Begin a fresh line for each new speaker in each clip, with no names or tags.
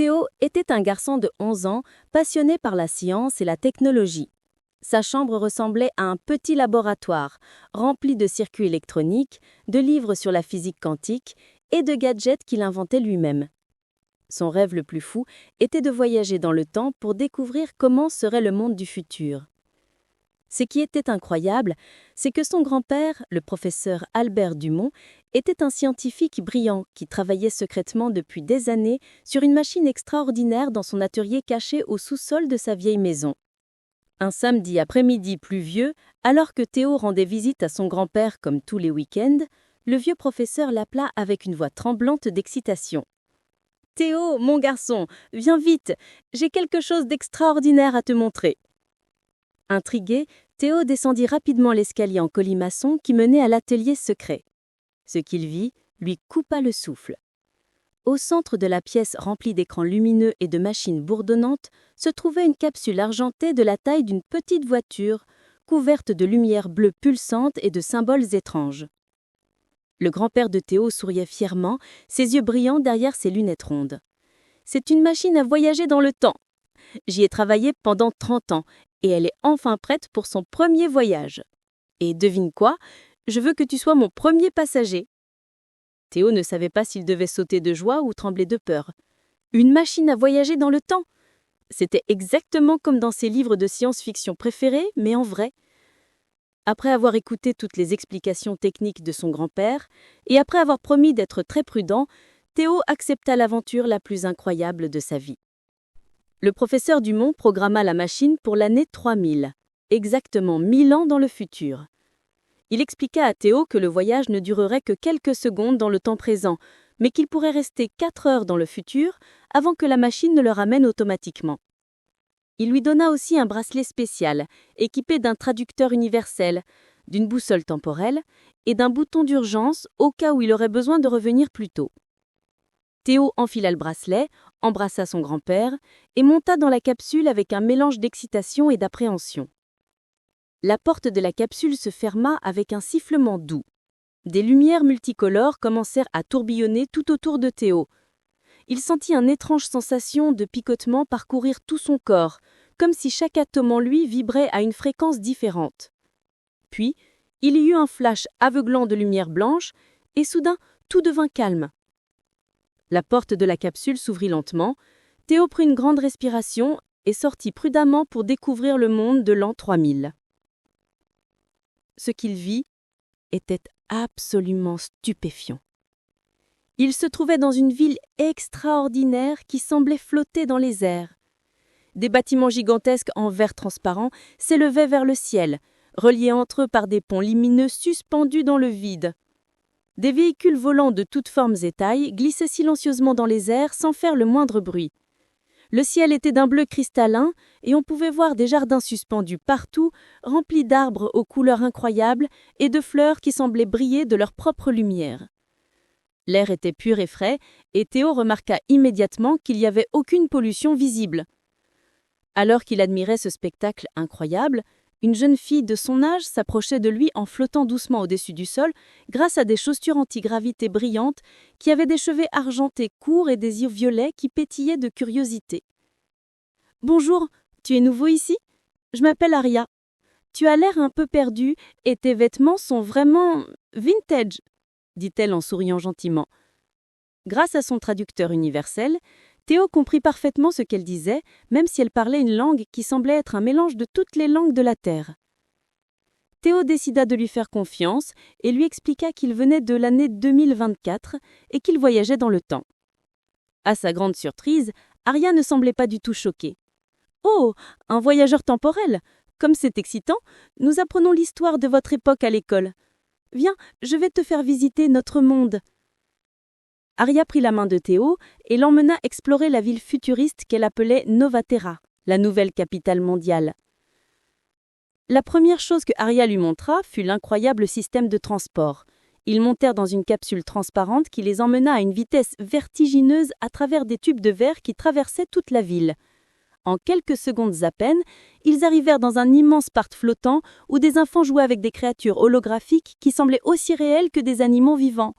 Théo était un garçon de 11 ans, passionné par la science et la technologie. Sa chambre ressemblait à un petit laboratoire, rempli de circuits électroniques, de livres sur la physique quantique et de gadgets qu'il inventait lui-même. Son rêve le plus fou était de voyager dans le temps pour découvrir comment serait le monde du futur. Ce qui était incroyable, c'est que son grand-père, le professeur Albert Dumont, était un scientifique brillant qui travaillait secrètement depuis des années sur une machine extraordinaire dans son atelier caché au sous-sol de sa vieille maison. Un samedi après-midi pluvieux, alors que Théo rendait visite à son grand-père comme tous les week-ends, le vieux professeur l'appela avec une voix tremblante d'excitation. « Théo, mon garçon, viens vite, j'ai quelque chose d'extraordinaire à te montrer. » Intrigué, Théo descendit rapidement l'escalier en colimaçon qui menait à l'atelier secret. Ce qu'il vit lui coupa le souffle. Au centre de la pièce remplie d'écrans lumineux et de machines bourdonnantes se trouvait une capsule argentée de la taille d'une petite voiture, couverte de lumière bleue pulsante et de symboles étranges. Le grand-père de Théo souriait fièrement, ses yeux brillants derrière ses lunettes rondes. « C'est une machine à voyager dans le temps. J'y ai travaillé pendant 30 ans et elle est enfin prête pour son premier voyage. Et devine quoi, je veux que tu sois mon premier passager. » Théo ne savait pas s'il devait sauter de joie ou trembler de peur. Une machine à voyager dans le temps. C'était exactement comme dans ses livres de science-fiction préférés, mais en vrai. Après avoir écouté toutes les explications techniques de son grand-père, et après avoir promis d'être très prudent, Théo accepta l'aventure la plus incroyable de sa vie. Le professeur Dumont programma la machine pour l'année 3000, exactement 1000 ans dans le futur. Il expliqua à Théo que le voyage ne durerait que quelques secondes dans le temps présent, mais qu'il pourrait rester 4 heures dans le futur avant que la machine ne le ramène automatiquement. Il lui donna aussi un bracelet spécial, équipé d'un traducteur universel, d'une boussole temporelle et d'un bouton d'urgence au cas où il aurait besoin de revenir plus tôt. Théo enfila le bracelet, embrassa son grand-père et monta dans la capsule avec un mélange d'excitation et d'appréhension. La porte de la capsule se ferma avec un sifflement doux. Des lumières multicolores commencèrent à tourbillonner tout autour de Théo. Il sentit une étrange sensation de picotement parcourir tout son corps, comme si chaque atome en lui vibrait à une fréquence différente. Puis, il y eut un flash aveuglant de lumière blanche et soudain, tout devint calme. La porte de la capsule s'ouvrit lentement, Théo prit une grande respiration et sortit prudemment pour découvrir le monde de l'an 3000. Ce qu'il vit était absolument stupéfiant. Il se trouvait dans une ville extraordinaire qui semblait flotter dans les airs. Des bâtiments gigantesques en verre transparent s'élevaient vers le ciel, reliés entre eux par des ponts lumineux suspendus dans le vide. Des véhicules volants de toutes formes et tailles glissaient silencieusement dans les airs sans faire le moindre bruit. Le ciel était d'un bleu cristallin et on pouvait voir des jardins suspendus partout, remplis d'arbres aux couleurs incroyables et de fleurs qui semblaient briller de leur propre lumière. L'air était pur et frais et Théo remarqua immédiatement qu'il n'y avait aucune pollution visible. Alors qu'il admirait ce spectacle incroyable, une jeune fille de son âge s'approchait de lui en flottant doucement au-dessus du sol grâce à des chaussures anti-gravité brillantes qui avaient des cheveux argentés courts et des yeux violets qui pétillaient de curiosité. « Bonjour, tu es nouveau ici ? Je m'appelle Aria. Tu as l'air un peu perdu et tes vêtements sont vraiment vintage », dit-elle en souriant gentiment. Grâce à son traducteur universel, Théo comprit parfaitement ce qu'elle disait, même si elle parlait une langue qui semblait être un mélange de toutes les langues de la Terre. Théo décida de lui faire confiance et lui expliqua qu'il venait de l'année 2024 et qu'il voyageait dans le temps. À sa grande surprise, Aria ne semblait pas du tout choquée. « Oh, un voyageur temporel ! Comme c'est excitant, nous apprenons l'histoire de votre époque à l'école. Viens, je vais te faire visiter notre monde. » Aria prit la main de Théo et l'emmena explorer la ville futuriste qu'elle appelait Novaterra, la nouvelle capitale mondiale. La première chose que Aria lui montra fut l'incroyable système de transport. Ils montèrent dans une capsule transparente qui les emmena à une vitesse vertigineuse à travers des tubes de verre qui traversaient toute la ville. En quelques secondes à peine, ils arrivèrent dans un immense parc flottant où des enfants jouaient avec des créatures holographiques qui semblaient aussi réelles que des animaux vivants.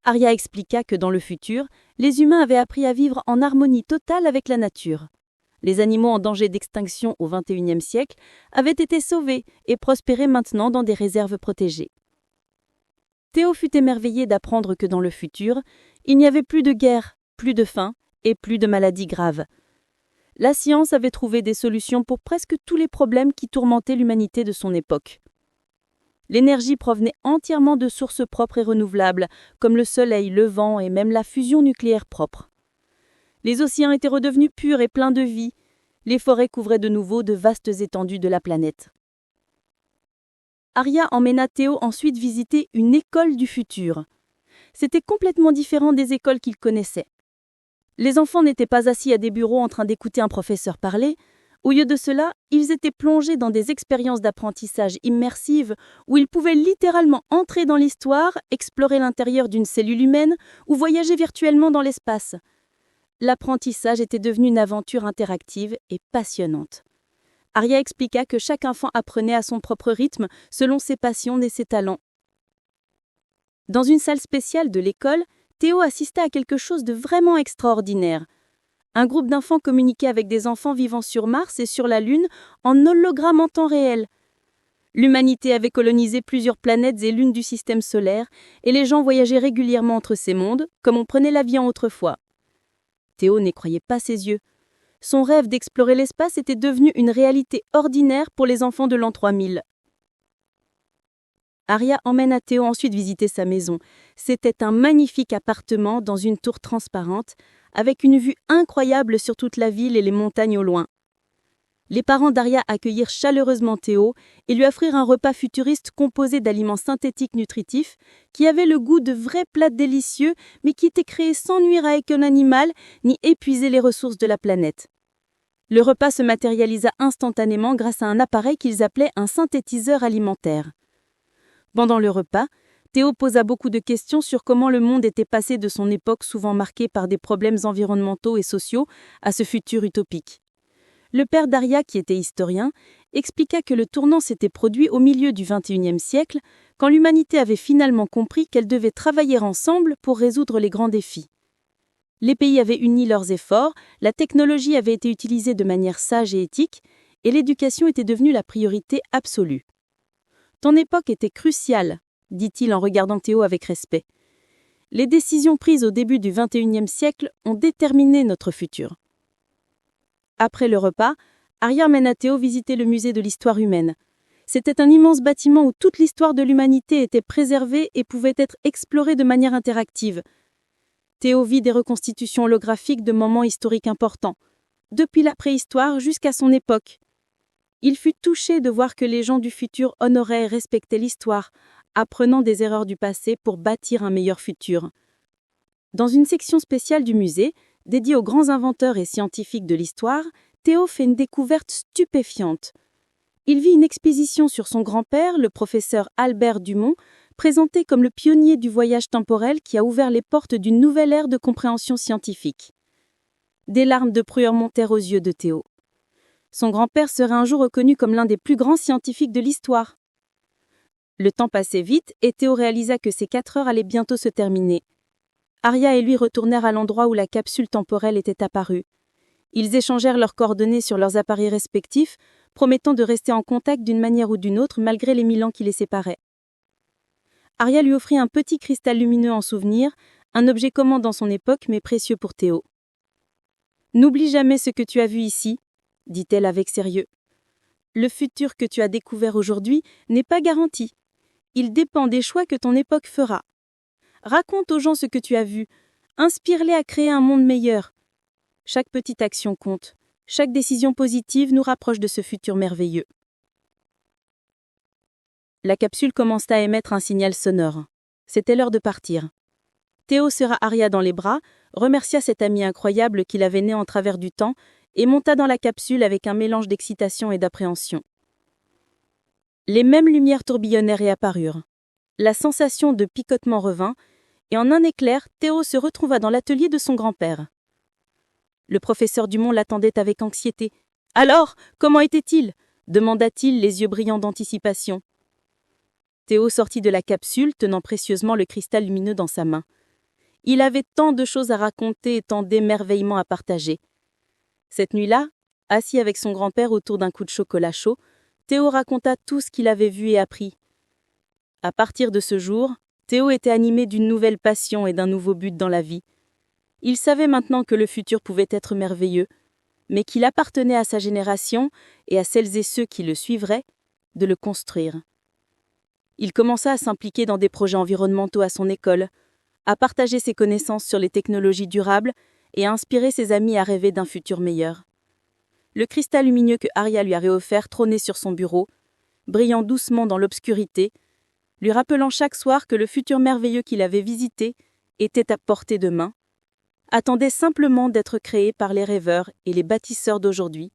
Arya expliqua que dans le futur, les humains avaient appris à vivre en harmonie totale avec la nature. Les animaux en danger d'extinction au XXIe siècle avaient été sauvés et prospéraient maintenant dans des réserves protégées. Théo fut émerveillé d'apprendre que dans le futur, il n'y avait plus de guerre, plus de faim et plus de maladies graves. La science avait trouvé des solutions pour presque tous les problèmes qui tourmentaient l'humanité de son époque. L'énergie provenait entièrement de sources propres et renouvelables, comme le soleil, le vent et même la fusion nucléaire propre. Les océans étaient redevenus purs et pleins de vie. Les forêts couvraient de nouveau de vastes étendues de la planète. Arya emmena Théo ensuite visiter une école du futur. C'était complètement différent des écoles qu'il connaissait. Les enfants n'étaient pas assis à des bureaux en train d'écouter un professeur parler. Au lieu de cela, ils étaient plongés dans des expériences d'apprentissage immersives où ils pouvaient littéralement entrer dans l'histoire, explorer l'intérieur d'une cellule humaine ou voyager virtuellement dans l'espace. L'apprentissage était devenu une aventure interactive et passionnante. Arya expliqua que chaque enfant apprenait à son propre rythme, selon ses passions et ses talents. Dans une salle spéciale de l'école, Théo assista à quelque chose de vraiment extraordinaire. Un groupe d'enfants communiquait avec des enfants vivant sur Mars et sur la Lune en hologramme en temps réel. L'humanité avait colonisé plusieurs planètes et lunes du système solaire, et les gens voyageaient régulièrement entre ces mondes, comme on prenait l'avion autrefois. Théo n'y croyait pas ses yeux. Son rêve d'explorer l'espace était devenu une réalité ordinaire pour les enfants de l'an 3000. Arya emmène Théo ensuite visiter sa maison. C'était un magnifique appartement dans une tour transparente, avec une vue incroyable sur toute la ville et les montagnes au loin. Les parents d'Arya accueillirent chaleureusement Théo et lui offrirent un repas futuriste composé d'aliments synthétiques nutritifs qui avaient le goût de vrais plats délicieux mais qui étaient créés sans nuire à aucun animal ni épuiser les ressources de la planète. Le repas se matérialisa instantanément grâce à un appareil qu'ils appelaient un synthétiseur alimentaire. Pendant le repas, Théo posa beaucoup de questions sur comment le monde était passé de son époque souvent marquée par des problèmes environnementaux et sociaux à ce futur utopique. Le père d'Arya, qui était historien, expliqua que le tournant s'était produit au milieu du XXIe siècle, quand l'humanité avait finalement compris qu'elle devait travailler ensemble pour résoudre les grands défis. Les pays avaient uni leurs efforts, la technologie avait été utilisée de manière sage et éthique, et l'éducation était devenue la priorité absolue. « Ton époque était cruciale », dit-il en regardant Théo avec respect. « Les décisions prises au début du XXIe siècle ont déterminé notre futur. » Après le repas, Arya emmena Théo visiter le musée de l'histoire humaine. C'était un immense bâtiment où toute l'histoire de l'humanité était préservée et pouvait être explorée de manière interactive. Théo vit des reconstitutions holographiques de moments historiques importants, depuis la préhistoire jusqu'à son époque. Il fut touché de voir que les gens du futur honoraient et respectaient l'histoire, apprenant des erreurs du passé pour bâtir un meilleur futur. Dans une section spéciale du musée, dédiée aux grands inventeurs et scientifiques de l'histoire, Théo fait une découverte stupéfiante. Il vit une exposition sur son grand-père, le professeur Albert Dumont, présenté comme le pionnier du voyage temporel qui a ouvert les portes d'une nouvelle ère de compréhension scientifique. Des larmes de prueur montèrent aux yeux de Théo. Son grand-père serait un jour reconnu comme l'un des plus grands scientifiques de l'histoire. Le temps passait vite et Théo réalisa que ces 4 heures allaient bientôt se terminer. Arya et lui retournèrent à l'endroit où la capsule temporelle était apparue. Ils échangèrent leurs coordonnées sur leurs appareils respectifs, promettant de rester en contact d'une manière ou d'une autre malgré les 1000 ans qui les séparaient. Arya lui offrit un petit cristal lumineux en souvenir, un objet commun dans son époque mais précieux pour Théo. « N'oublie jamais ce que tu as vu ici, » dit-elle avec sérieux. « Le futur que tu as découvert aujourd'hui n'est pas garanti. Il dépend des choix que ton époque fera. Raconte aux gens ce que tu as vu. Inspire-les à créer un monde meilleur. Chaque petite action compte. Chaque décision positive nous rapproche de ce futur merveilleux. » La capsule commença à émettre un signal sonore. C'était l'heure de partir. Théo serra Arya dans les bras, remercia cet ami incroyable qu'il avait né en travers du temps et monta dans la capsule avec un mélange d'excitation et d'appréhension. Les mêmes lumières tourbillonnèrent et apparurent. La sensation de picotement revint, et en un éclair, Théo se retrouva dans l'atelier de son grand-père. Le professeur Dumont l'attendait avec anxiété. « Alors, comment était-il » demanda-t-il, les yeux brillants d'anticipation. Théo sortit de la capsule, tenant précieusement le cristal lumineux dans sa main. Il avait tant de choses à raconter et tant d'émerveillements à partager. Cette nuit-là, assis avec son grand-père autour d'un coup de chocolat chaud, Théo raconta tout ce qu'il avait vu et appris. À partir de ce jour, Théo était animé d'une nouvelle passion et d'un nouveau but dans la vie. Il savait maintenant que le futur pouvait être merveilleux, mais qu'il appartenait à sa génération et à celles et ceux qui le suivraient de le construire. Il commença à s'impliquer dans des projets environnementaux à son école, à partager ses connaissances sur les technologies durables et à inspirer ses amis à rêver d'un futur meilleur. Le cristal lumineux que Aria lui avait offert trônait sur son bureau, brillant doucement dans l'obscurité, lui rappelant chaque soir que le futur merveilleux qu'il avait visité était à portée de main, attendait simplement d'être créé par les rêveurs et les bâtisseurs d'aujourd'hui,